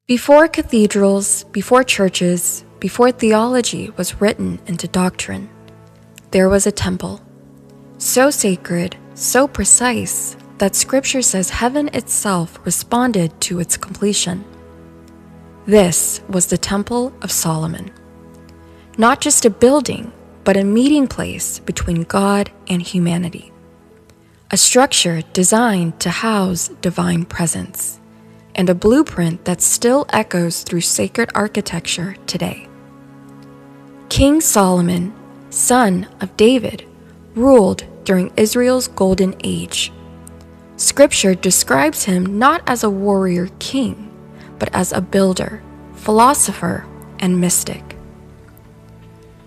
Before cathedrals, before churches, before theology was written into doctrine, there was a temple, so sacred, so precise, that Scripture says heaven itself responded to its completion. This was the Temple of Solomon. Not just a building, but a meeting place between God and humanity. A structure designed to house divine presence, and a blueprint that still echoes through sacred architecture today. King Solomon, son of David, ruled during Israel's golden age. Scripture describes him not as a warrior king, but as a builder, philosopher, and mystic.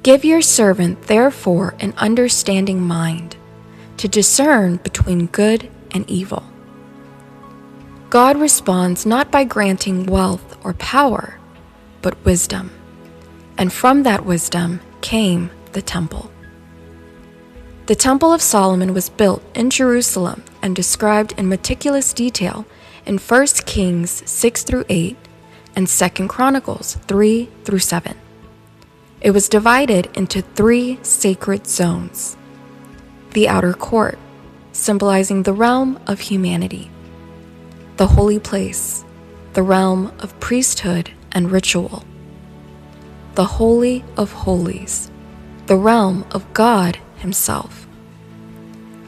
Give your servant, therefore, an understanding mind, to discern between good and evil. God responds not by granting wealth or power, but wisdom. And from that wisdom came the temple. The Temple of Solomon was built in Jerusalem and described in meticulous detail in 1 Kings 6-8 and 2 Chronicles 3-7. It was divided into 3 sacred zones. The outer court, symbolizing the realm of humanity. The holy place, the realm of priesthood and ritual. The Holy of Holies, the realm of God Himself.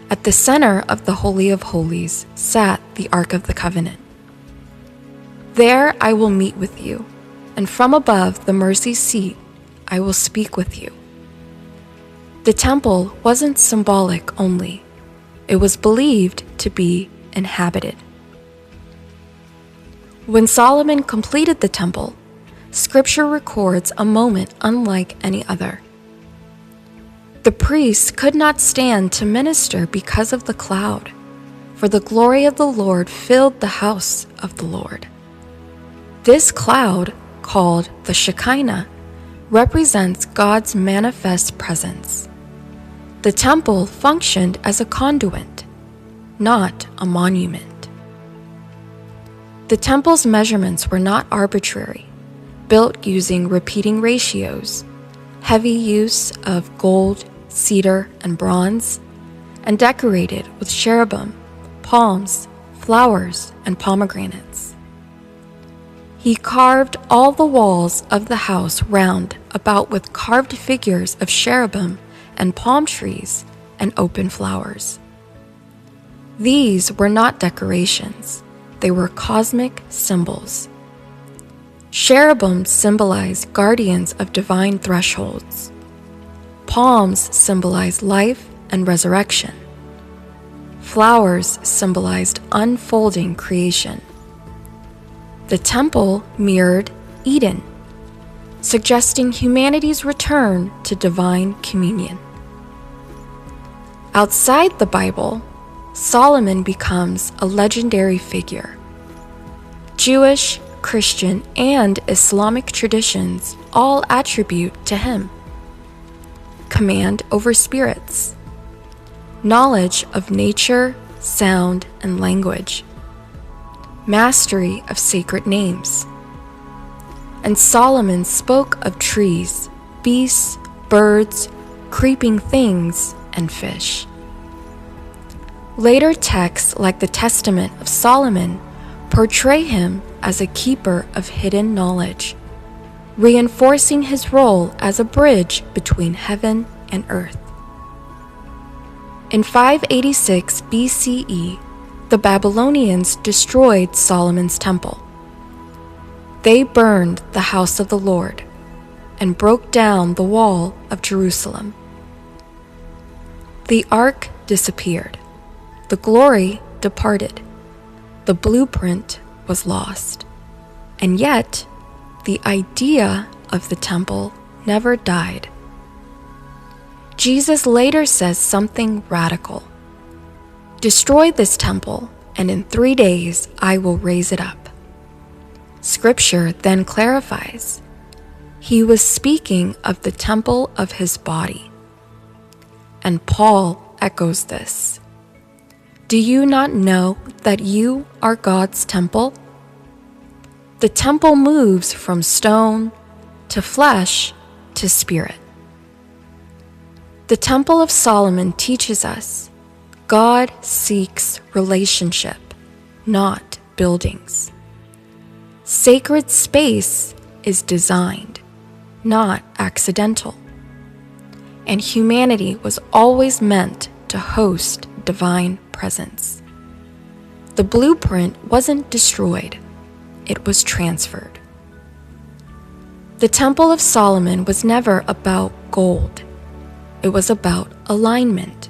At the center of the Holy of Holies sat the Ark of the Covenant. There I will meet with you, and from above the mercy seat I will speak with you. The temple wasn't symbolic only, it was believed to be inhabited. When Solomon completed the temple, Scripture records a moment unlike any other. The priests could not stand to minister because of the cloud, for the glory of the Lord filled the house of the Lord. This cloud, called the Shekinah, represents God's manifest presence. The temple functioned as a conduit, not a monument. The temple's measurements were not arbitrary, built using repeating ratios, heavy use of gold, cedar, and bronze, and decorated with cherubim, palms, flowers, and pomegranates. He carved all the walls of the house round about with carved figures of cherubim and palm trees and open flowers. These were not decorations. They were cosmic symbols. Cherubim symbolized guardians of divine thresholds. Palms symbolized life and resurrection. Flowers symbolized unfolding creation. The temple mirrored Eden, suggesting humanity's return to divine communion. Outside the Bible, Solomon becomes a legendary figure. Jewish, Christian, and Islamic traditions all attribute to him command over spirits, knowledge of nature, sound, and language, mastery of sacred names. And Solomon spoke of trees, beasts, birds, creeping things, and fish. Later texts, like the Testament of Solomon, portray him as a keeper of hidden knowledge, reinforcing his role as a bridge between heaven and earth. In 586 BCE, the Babylonians destroyed Solomon's temple. They burned the house of the Lord and broke down the wall of Jerusalem. The ark disappeared. The glory departed. The blueprint was lost. And yet, the idea of the temple never died. Jesus later says something radical. Destroy this temple, and in 3 days I will raise it up. Scripture then clarifies, he was speaking of the temple of his body. And Paul echoes this. Do you not know that you are God's temple? The temple moves from stone to flesh to spirit. The Temple of Solomon teaches us God seeks relationship, not buildings. Sacred space is designed, not accidental. And humanity was always meant to host divine presence. The blueprint wasn't destroyed, it was transferred. The Temple of Solomon was never about gold. It was about alignment.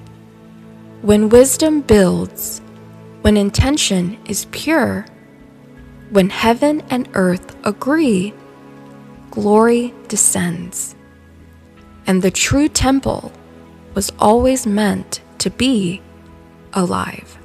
When wisdom builds, when intention is pure, when heaven and earth agree, glory descends. And the true temple was always meant to be alive.